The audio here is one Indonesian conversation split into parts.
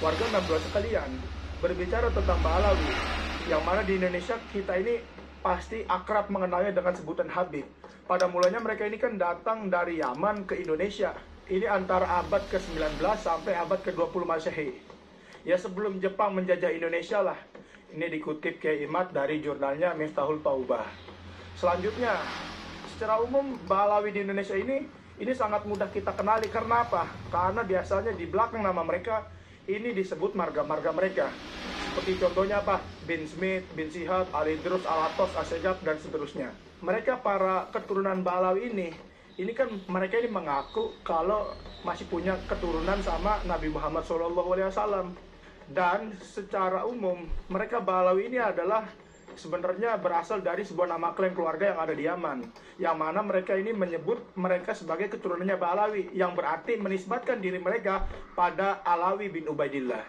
Warga 62 sekalian, berbicara tentang Ba'alawi, yang mana di Indonesia kita ini pasti akrab mengenalnya dengan sebutan Habib. Pada mulanya mereka ini kan datang dari Yaman ke Indonesia. Ini antara abad ke-19 sampai abad ke-20 Masehi. Ya sebelum Jepang menjajah Indonesia lah. Ini dikutip Kiai Imad dari jurnalnya Miftahul Taubah. Selanjutnya, secara umum Ba'alawi di Indonesia ini sangat mudah kita kenali. Karena apa? Karena biasanya di belakang nama mereka ini disebut marga-marga mereka. Seperti contohnya apa? Bin Smith, Bin Sihab, Ali Drus, Alatos, Asegaf, dan seterusnya. Mereka para keturunan Ba'alawi ini kan mereka ini mengaku kalau masih punya keturunan sama Nabi Muhammad SAW. Dan secara umum mereka Ba'alawi ini adalah sebenarnya berasal dari sebuah nama klan keluarga yang ada di Yaman, yang mana mereka ini menyebut mereka sebagai keturunannya Ba'alawi, yang berarti menisbatkan diri mereka pada Alawi bin Ubaidillah.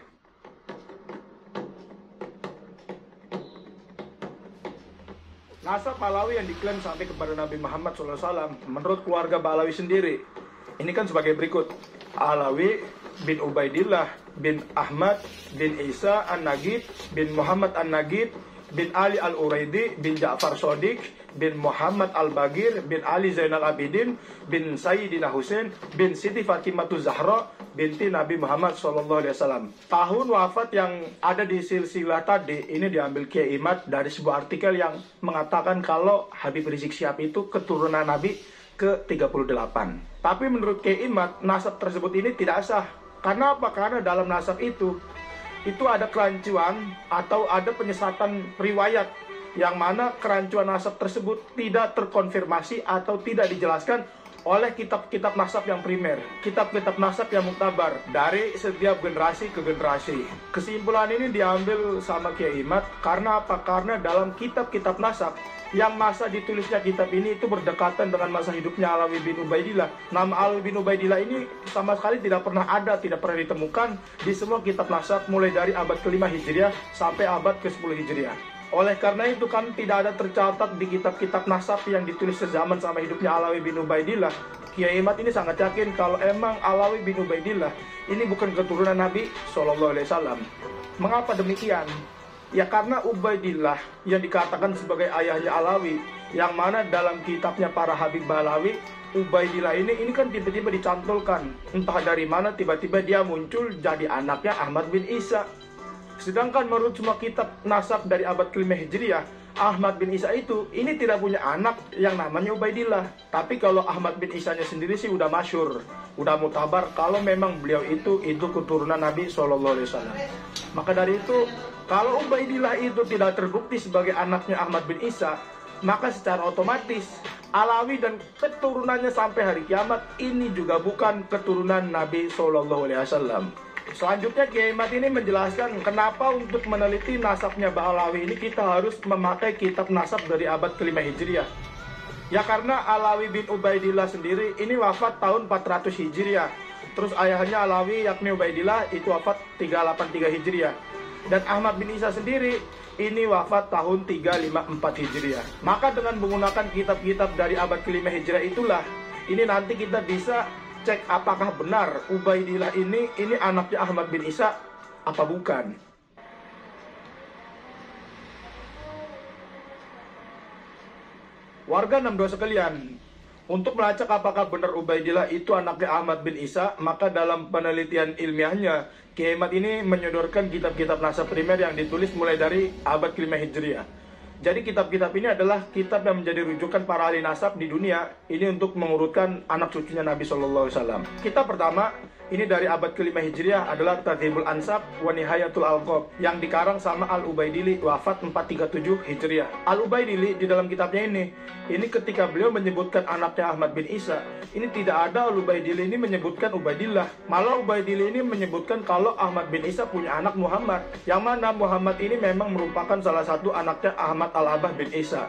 Nasab Ba'alawi yang diklaim sampai kepada Nabi Muhammad SAW menurut keluarga Ba'alawi sendiri ini kan sebagai berikut: Alawi bin Ubaidillah bin Ahmad bin Isa An-Nagid bin Muhammad An-Nagid bin Ali Al-Uraidi bin Ja'far Shodiq bin Muhammad Al-Bagir bin Ali Zainal Abidin bin Sayyidina Husain bin Siti Fatimatu Zahra binti Nabi Muhammad SAW. Tahun wafat yang ada di silsilah tadi ini diambil Kiai Imad dari sebuah artikel yang mengatakan kalau Habib Rizik Syihab itu keturunan Nabi ke-38. Tapi menurut Kiai Imad, nasab tersebut ini tidak sah. Karena apa? Karena dalam nasab itu ada kerancuan atau ada penyesatan riwayat, yang mana kerancuan nasab tersebut tidak terkonfirmasi atau tidak dijelaskan oleh kitab-kitab nasab yang primer, kitab-kitab nasab yang muktabar dari setiap generasi ke generasi. Kesimpulan ini diambil sama Kiai Imad karena apa? Karena dalam kitab-kitab nasab yang masa ditulisnya kitab ini itu berdekatan dengan masa hidupnya Alawi bin Ubaidillah. Nama Alawi bin Ubaidillah ini sama sekali tidak pernah ada, tidak pernah ditemukan di semua kitab nasab mulai dari abad ke-5 Hijriah sampai abad ke-10 Hijriah. Oleh karena itu kan tidak ada tercatat di kitab-kitab nasab yang ditulis sezaman sama hidupnya Alawi bin Ubaidillah. Kiai Imad ini sangat yakin kalau emang Alawi bin Ubaidillah ini bukan keturunan Nabi SAW. Mengapa demikian? Ya karena Ubaidillah yang dikatakan sebagai ayahnya Alawi, yang mana dalam kitabnya para Habib Ba'alawi, Ubaidillah ini kan tiba-tiba dicantolkan. Entah dari mana tiba-tiba dia muncul jadi anaknya Ahmad bin Isa. Sedangkan menurut semua kitab nasab dari abad ke-5 Hijriah, Ahmad bin Isa ini tidak punya anak yang namanya Ubaidillah. Tapi kalau Ahmad bin Isanya sendiri sih udah masyhur, udah mutabar kalau memang beliau itu keturunan Nabi SAW. Maka dari itu, kalau Ubaidillah itu tidak terbukti sebagai anaknya Ahmad bin Isa, maka secara otomatis Alawi dan keturunannya sampai hari kiamat ini juga bukan keturunan Nabi SAW. Selanjutnya Kiai Imad ini menjelaskan kenapa untuk meneliti nasabnya Ba'alawi ini kita harus memakai kitab nasab dari abad ke-5 Hijriah. Ya karena Alawi bin Ubaidillah sendiri ini wafat tahun 400 Hijriah. Terus ayahnya Alawi yakni Ubaidillah itu wafat 383 Hijriah. Dan Ahmad bin Isa sendiri ini wafat tahun 354 Hijriah. Maka dengan menggunakan kitab-kitab dari abad ke-5 Hijriah itulah ini nanti kita bisa cek apakah benar Ubaidillah ini anaknya Ahmad bin Isa apa bukan. Warga 62 sekalian, untuk melacak apakah benar Ubaidillah itu anaknya Ahmad bin Isa, maka dalam penelitian ilmiahnya Kiai Imad ini menyodorkan kitab-kitab nasab primer yang ditulis mulai dari abad ke-5 Hijriah. Jadi kitab-kitab ini adalah kitab yang menjadi rujukan para ahli nasab di dunia ini untuk mengurutkan anak cucunya Nabi SAW. Kitab pertama ini dari abad ke-5 Hijriah adalah Tadhibul Ansab wa Nihayatul Alqab yang dikarang sama Al-Ubaidili wafat 437 Hijriah. Al-Ubaidili di dalam kitabnya ini ketika beliau menyebutkan anaknya Ahmad bin Isa, ini tidak ada Al-Ubaidili ini menyebutkan Ubaidillah. Malah Ubaidili ini menyebutkan kalau Ahmad bin Isa punya anak Muhammad, yang mana Muhammad ini memang merupakan salah satu anaknya Ahmad Al-Abah bin Isa.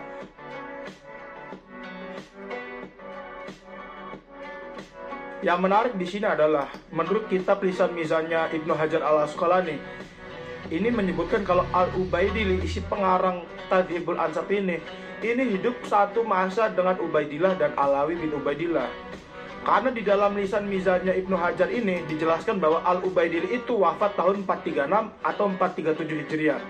Yang menarik di sini adalah menurut kitab Lisan Mizannya Ibnu Hajar Al-Asqalani ini menyebutkan kalau Al-Ubaidili isi pengarang Tadhibul Ansab ini hidup satu masa dengan Ubaidillah dan Alawi bin Ubaidillah. Karena di dalam lisan mizannya Ibnu Hajar ini dijelaskan bahwa Al-Ubaidillah itu wafat tahun 436 atau 437 Hijriah.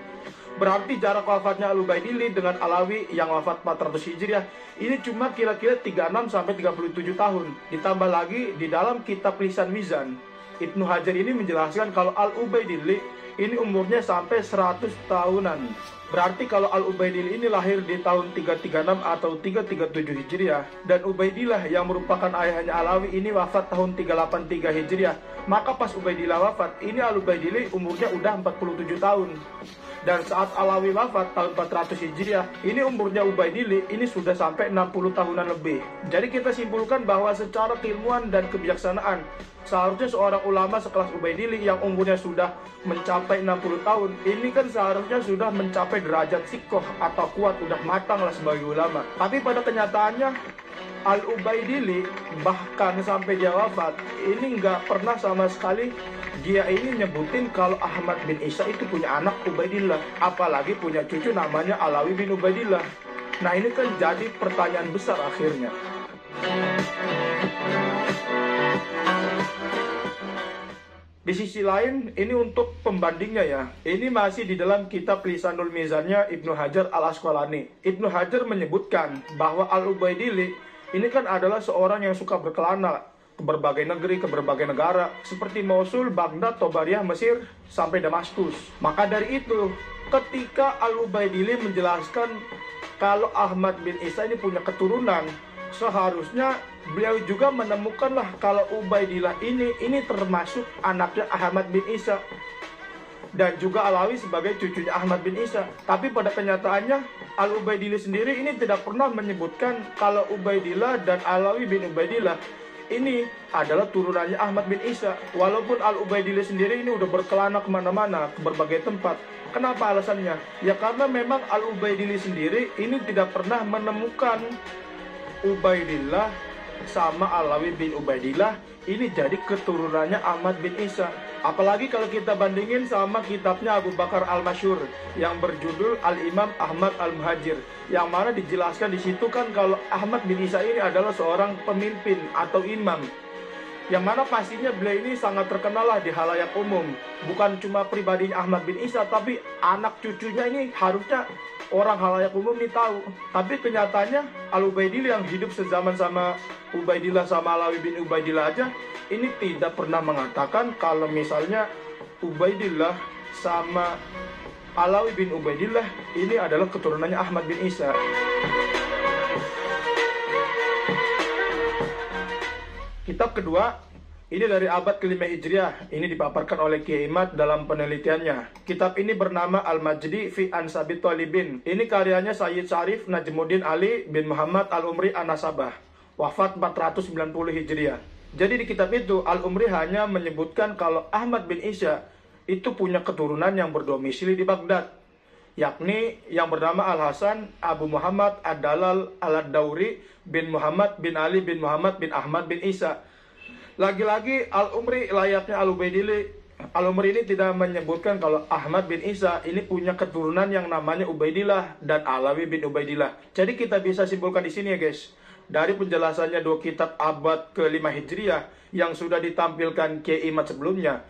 Berarti jarak wafatnya Al-Ubaidillah dengan Alawi yang wafat 400 Hijriah ini cuma kira-kira 36 sampai 37 tahun. Ditambah lagi di dalam kitab lisan mizan, Ibnu Hajar ini menjelaskan kalau Al-Ubaidillah ini umurnya sampai 100 tahunan. Berarti kalau Al-Ubaidillah ini lahir di tahun 336 atau 337 Hijriah, dan Ubaidillah yang merupakan ayahnya Alawi ini wafat tahun 383 Hijriah, maka pas Ubaidillah wafat, ini Al-Ubaidillah umurnya udah 47 tahun. Dan saat Alawi wafat tahun 400 Hijriah, ini umurnya Ubaidillah ini sudah sampai 60 tahunan lebih. Jadi kita simpulkan bahwa secara keilmuan dan kebijaksanaan, seharusnya seorang ulama sekelas Ubaidillah yang umurnya sudah mencapai 60 tahun, ini kan seharusnya sudah mencapai derajat sikoh atau kuat, udah matang lah sebagai ulama. Tapi pada kenyataannya, Al-Ubaidillah bahkan sampai dia wafat, ini nggak pernah sama sekali dia ini nyebutin kalau Ahmad bin Isa itu punya anak Ubaidillah, apalagi punya cucu namanya Alawi bin Ubaidillah. Nah ini kan jadi pertanyaan besar akhirnya. Di sisi lain, ini untuk pembandingnya ya. Ini masih di dalam kitab Lisanul Mizannya Ibnu Hajar Al-Asqalani. Ibnu Hajar menyebutkan bahwa Al-Ubaidillah ini kan adalah seorang yang suka berkelana ke berbagai negeri, ke berbagai negara, seperti Mosul, Baghdad, Tobariyah, Mesir, sampai Damaskus. Maka dari itu, ketika Al-Ubaidillah menjelaskan kalau Ahmad bin Isa ini punya keturunan, seharusnya beliau juga menemukanlah kalau Ubaidillah ini termasuk anaknya Ahmad bin Isa, dan juga Alawi sebagai cucunya Ahmad bin Isa. Tapi pada kenyataannya Al-Ubaidillah sendiri ini tidak pernah menyebutkan kalau Ubaidillah dan Alawi bin Ubaidillah ini adalah turunannya Ahmad bin Isa. Walaupun Al-Ubaidillah sendiri ini udah berkelana kemana-mana, ke berbagai tempat. Kenapa alasannya? Ya karena memang Al-Ubaidillah sendiri ini tidak pernah menemukan Ubaidillah sama Alawi bin Ubaidillah ini jadi keturunannya Ahmad bin Isa. Apalagi kalau kita bandingin sama kitabnya Abu Bakar Al-Masyhur yang berjudul Al-Imam Ahmad Al-Muhajir, yang mana dijelaskan di situ kan kalau Ahmad bin Isa ini adalah seorang pemimpin atau imam, yang mana pastinya beliau ini sangat terkenal lah di halayak umum. Bukan cuma pribadinya Ahmad bin Isa, tapi anak cucunya ini harusnya orang halayak umum ini tahu. Tapi kenyataannya Al-Ubaidillah yang hidup sezaman sama Ubaidillah sama Alawi bin Ubaidillah aja ini tidak pernah mengatakan kalau misalnya Ubaidillah sama Alawi bin Ubaidillah ini adalah keturunannya Ahmad bin Isa. Kitab kedua, ini dari abad ke-5 Hijriah. Ini dipaparkan oleh Kiai Imad dalam penelitiannya. Kitab ini bernama Al-Majdi fi Ansabit Talibin. Ini karyanya Sayyid Syarif Najmuddin Ali bin Muhammad Al-Umri An-Nasabah, wafat 490 Hijriah. Jadi di kitab itu, Al-Umri hanya menyebutkan kalau Ahmad bin Isa itu punya keturunan yang berdomisili di Baghdad, yakni yang bernama Al-Hasan Abu Muhammad Ad-Dalal Al-Dauri bin Muhammad bin Ali bin Muhammad bin Ahmad bin Isa. Lagi-lagi Al-Umri layaknya Al-Ubaidillah, Al-Umri ini tidak menyebutkan kalau Ahmad bin Isa ini punya keturunan yang namanya Ubaidillah dan Alawi bin Ubaidillah. Jadi kita bisa simpulkan di sini ya guys, dari penjelasannya dua kitab abad ke-5 Hijriah yang sudah ditampilkan Kiai Imad sebelumnya,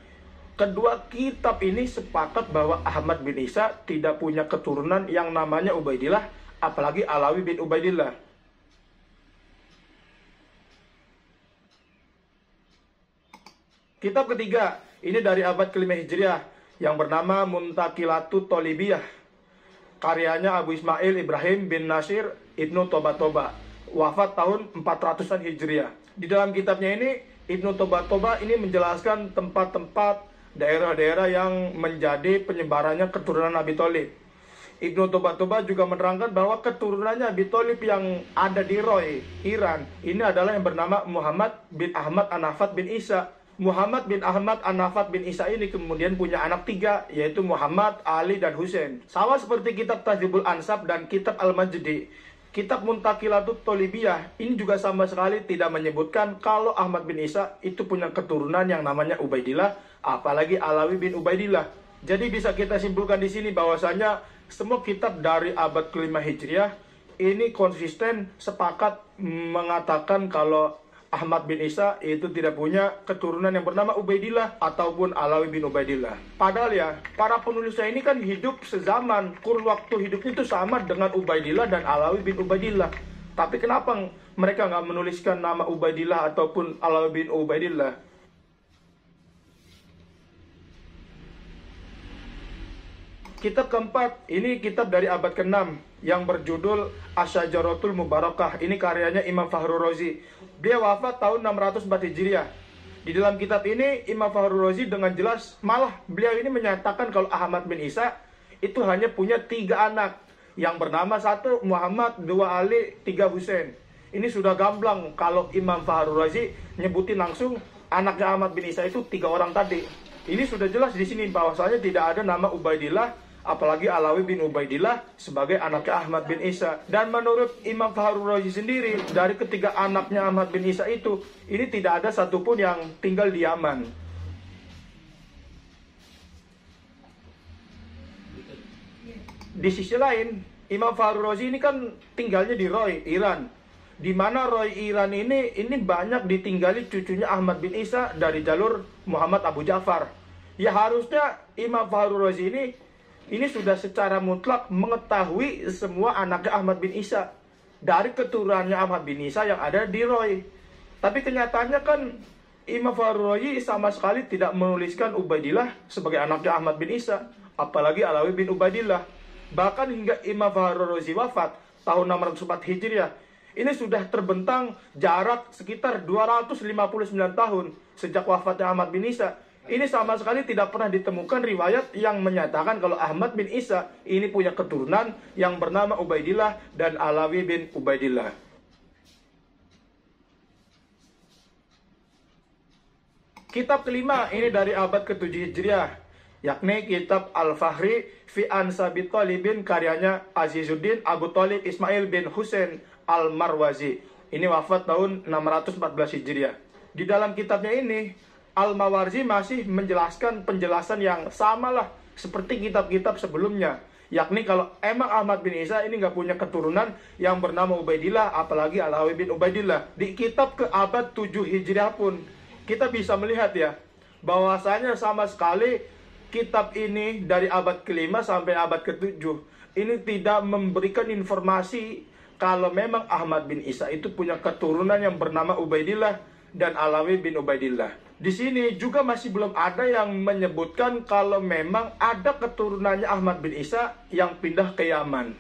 kedua kitab ini sepakat bahwa Ahmad bin Isa tidak punya keturunan yang namanya Ubaidillah, apalagi Alawi bin Ubaidillah. Kitab ketiga, ini dari abad ke-5 Hijriah yang bernama Muntaqilatut Thalibiyah. Karyanya Abu Ismail Ibrahim bin Nasir Ibnu Toba, wafat tahun 400-an Hijriah. Di dalam kitabnya ini, Ibnu Toba ini menjelaskan tempat-tempat daerah-daerah yang menjadi penyebarannya keturunan Abi Thalib. Ibnu Toba juga menerangkan bahwa keturunannya Abi Thalib yang ada di Roy, Iran, ini adalah yang bernama Muhammad bin Ahmad An-Nafat bin Isa. Muhammad bin Ahmad An-Nafat bin Isa ini kemudian punya anak tiga, yaitu Muhammad, Ali, dan Husain. Sama seperti kitab Tahdzibul Ansab dan kitab Al-Majdi, kitab Muntaqilatut Thalibiyah ini juga sama sekali tidak menyebutkan kalau Ahmad bin Isa itu punya keturunan yang namanya Ubaidillah, apalagi Alawi bin Ubaidillah. Jadi bisa kita simpulkan di sini bahwasanya semua kitab dari abad ke-5 Hijriah ini konsisten sepakat mengatakan kalau Ahmad bin Isa itu tidak punya keturunan yang bernama Ubaidillah ataupun Alawi bin Ubaidillah. Padahal ya, para penulisnya ini kan hidup sezaman, kurun waktu hidupnya itu sama dengan Ubaidillah dan Alawi bin Ubaidillah. Tapi kenapa mereka nggak menuliskan nama Ubaidillah ataupun Alawi bin Ubaidillah? Kitab keempat, ini kitab dari abad ke-6 yang berjudul Asyajaratul Mubarakah. Ini karyanya Imam Fakhrul Razi. Dia wafat tahun 604 Hijriah. Di dalam kitab ini Imam Fakhrul Razi dengan jelas, malah beliau ini menyatakan kalau Ahmad bin Isa itu hanya punya 3 anak, yang bernama 1 Muhammad, 2 Ali, 3 Husain. Ini sudah gamblang kalau Imam Fakhrul Razi nyebutin langsung anaknya Ahmad bin Isa itu 3 orang tadi. Ini sudah jelas di sini bahwasanya tidak ada nama Ubaidillah apalagi Alawi bin Ubaidillah sebagai anaknya Ahmad bin Isa. Dan menurut Imam Fakhrul Razi sendiri, dari ketiga anaknya Ahmad bin Isa itu, ini tidak ada satupun yang tinggal di Yaman. Di sisi lain, Imam Fakhrul Razi ini kan tinggalnya di Roy, Iran. Di mana Roy Iran ini banyak ditinggali cucunya Ahmad bin Isa dari jalur Muhammad Abu Ja'far. Ya harusnya Imam Fakhrul Razi ini sudah secara mutlak mengetahui semua anaknya Ahmad bin Isa dari keturunannya Ahmad bin Isa yang ada di Roy. Tapi kenyataannya kan Imam Fakhrul Razi sama sekali tidak menuliskan Ubaidillah sebagai anaknya Ahmad bin Isa, apalagi Alawi bin Ubaidillah. Bahkan hingga Imam Fakhrul Razi wafat tahun 604 Hijriah, ini sudah terbentang jarak sekitar 259 tahun sejak wafatnya Ahmad bin Isa. Ini sama sekali tidak pernah ditemukan riwayat yang menyatakan kalau Ahmad bin Isa ini punya keturunan yang bernama Ubaidillah dan Alawi bin Ubaidillah. Kitab kelima ini dari abad ke-7 Hijriah, yakni kitab Al-Fahri fi Ansabi Thalibin karyanya Azizuddin Abu Thalib Ismail bin Husain Al-Marwazi. Ini wafat tahun 614 Hijriah. Di dalam kitabnya ini Al-Mawarzi masih menjelaskan penjelasan yang samalah seperti kitab-kitab sebelumnya, yakni kalau emang Ahmad bin Isa ini nggak punya keturunan yang bernama Ubaidillah apalagi Alawi bin Ubaidillah. Di kitab ke abad 7 Hijriah pun kita bisa melihat ya bahwasanya sama sekali kitab ini dari abad ke-5 sampai abad ke-7 ini tidak memberikan informasi kalau memang Ahmad bin Isa itu punya keturunan yang bernama Ubaidillah dan Alawi bin Ubaidillah. Di sini juga masih belum ada yang menyebutkan kalau memang ada keturunannya Ahmad bin Isa yang pindah ke Yaman.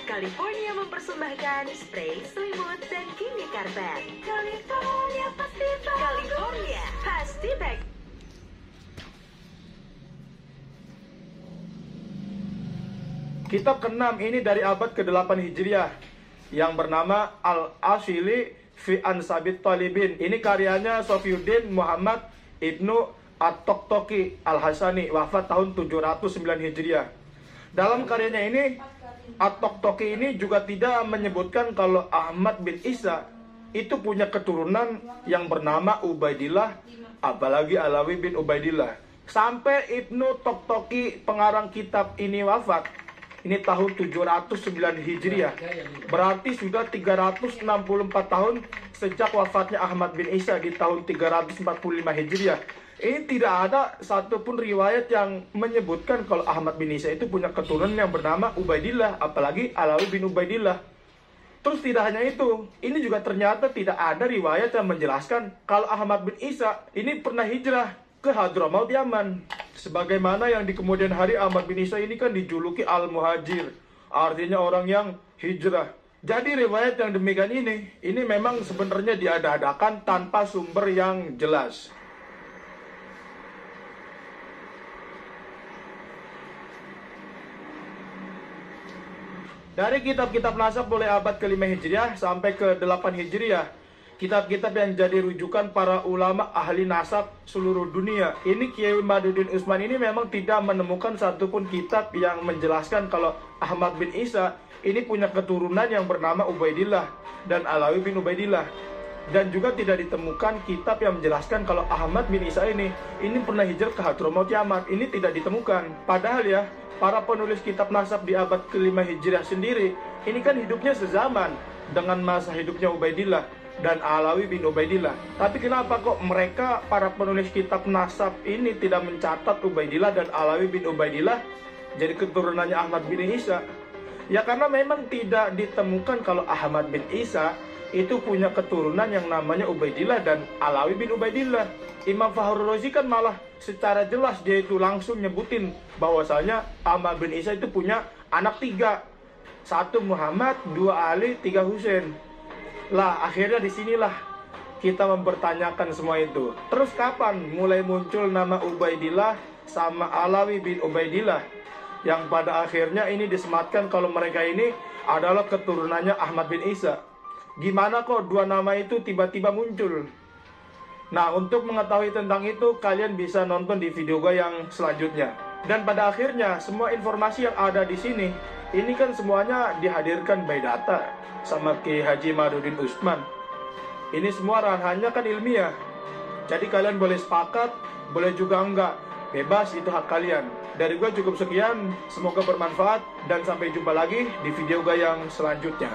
California mempersembahkan spray, selimut, dan kini karpet. California pasti baik. California pasti baik. Kitab ke-6 ini dari abad ke-8 Hijriah yang bernama Al-Ashili fi Ansabit Talibin. Ini karyanya Sofiyuddin Muhammad Ibnu At-Toktoki Al-Hasani, wafat tahun 709 Hijriah. Dalam karyanya ini, At-Toktoki ini juga tidak menyebutkan kalau Ahmad bin Isa itu punya keturunan yang bernama Ubaidillah apalagi Alawi bin Ubaidillah. Sampai Ibnu Toktoki pengarang kitab ini wafat, ini tahun 709 Hijriah. Berarti sudah 364 tahun sejak wafatnya Ahmad bin Isa di tahun 345 Hijriah. Ini tidak ada satupun riwayat yang menyebutkan kalau Ahmad bin Isa itu punya keturunan yang bernama Ubaidillah, apalagi Alawi bin Ubaidillah. Terus tidak hanya itu, ini juga ternyata tidak ada riwayat yang menjelaskan kalau Ahmad bin Isa ini pernah hijrah ke Hadramaut Yaman. Sebagaimana yang di kemudian hari Ahmad bin Isa ini kan dijuluki Al-Muhajir, artinya orang yang hijrah. Jadi riwayat yang demikian ini memang sebenarnya diada-adakan tanpa sumber yang jelas. Dari kitab-kitab nasab mulai abad ke-5 Hijriah sampai ke-8 Hijriah, kitab-kitab yang jadi rujukan para ulama ahli nasab seluruh dunia. Ini Kiai Madudin Utsman ini memang tidak menemukan satupun kitab yang menjelaskan kalau Ahmad bin Isa ini punya keturunan yang bernama Ubaidillah dan Alawi bin Ubaidillah. Dan juga tidak ditemukan kitab yang menjelaskan kalau Ahmad bin Isa ini pernah hijrah ke Hadramaut Yaman. Ini tidak ditemukan. Padahal ya, para penulis kitab nasab di abad ke-5 Hijriah sendiri, ini kan hidupnya sezaman dengan masa hidupnya Ubaidillah dan Alawi bin Ubaidillah. Tapi kenapa kok mereka, para penulis kitab nasab ini, tidak mencatat Ubaidillah dan Alawi bin Ubaidillah jadi keturunannya Ahmad bin Isa? Ya karena memang tidak ditemukan kalau Ahmad bin Isa itu punya keturunan yang namanya Ubaidillah dan Alawi bin Ubaidillah. Imam Fakhrul Razi kan malah secara jelas dia itu langsung nyebutin bahwasanya Ahmad bin Isa itu punya anak 3. 1 Muhammad, 2 Ali, 3 Husain. Lah akhirnya disinilah kita mempertanyakan semua itu. Terus kapan mulai muncul nama Ubaidillah sama Alawi bin Ubaidillah, yang pada akhirnya ini disematkan kalau mereka ini adalah keturunannya Ahmad bin Isa? Gimana kok 2 nama itu tiba-tiba muncul? Nah, untuk mengetahui tentang itu, kalian bisa nonton di video gue yang selanjutnya. Dan pada akhirnya, semua informasi yang ada di sini, ini kan semuanya dihadirkan by data sama Ki Haji Madudin Usman. Ini semua ranahnya kan ilmiah. Jadi kalian boleh sepakat, boleh juga enggak. Bebas, itu hak kalian. Dari gue cukup sekian, semoga bermanfaat, dan sampai jumpa lagi di video gue yang selanjutnya.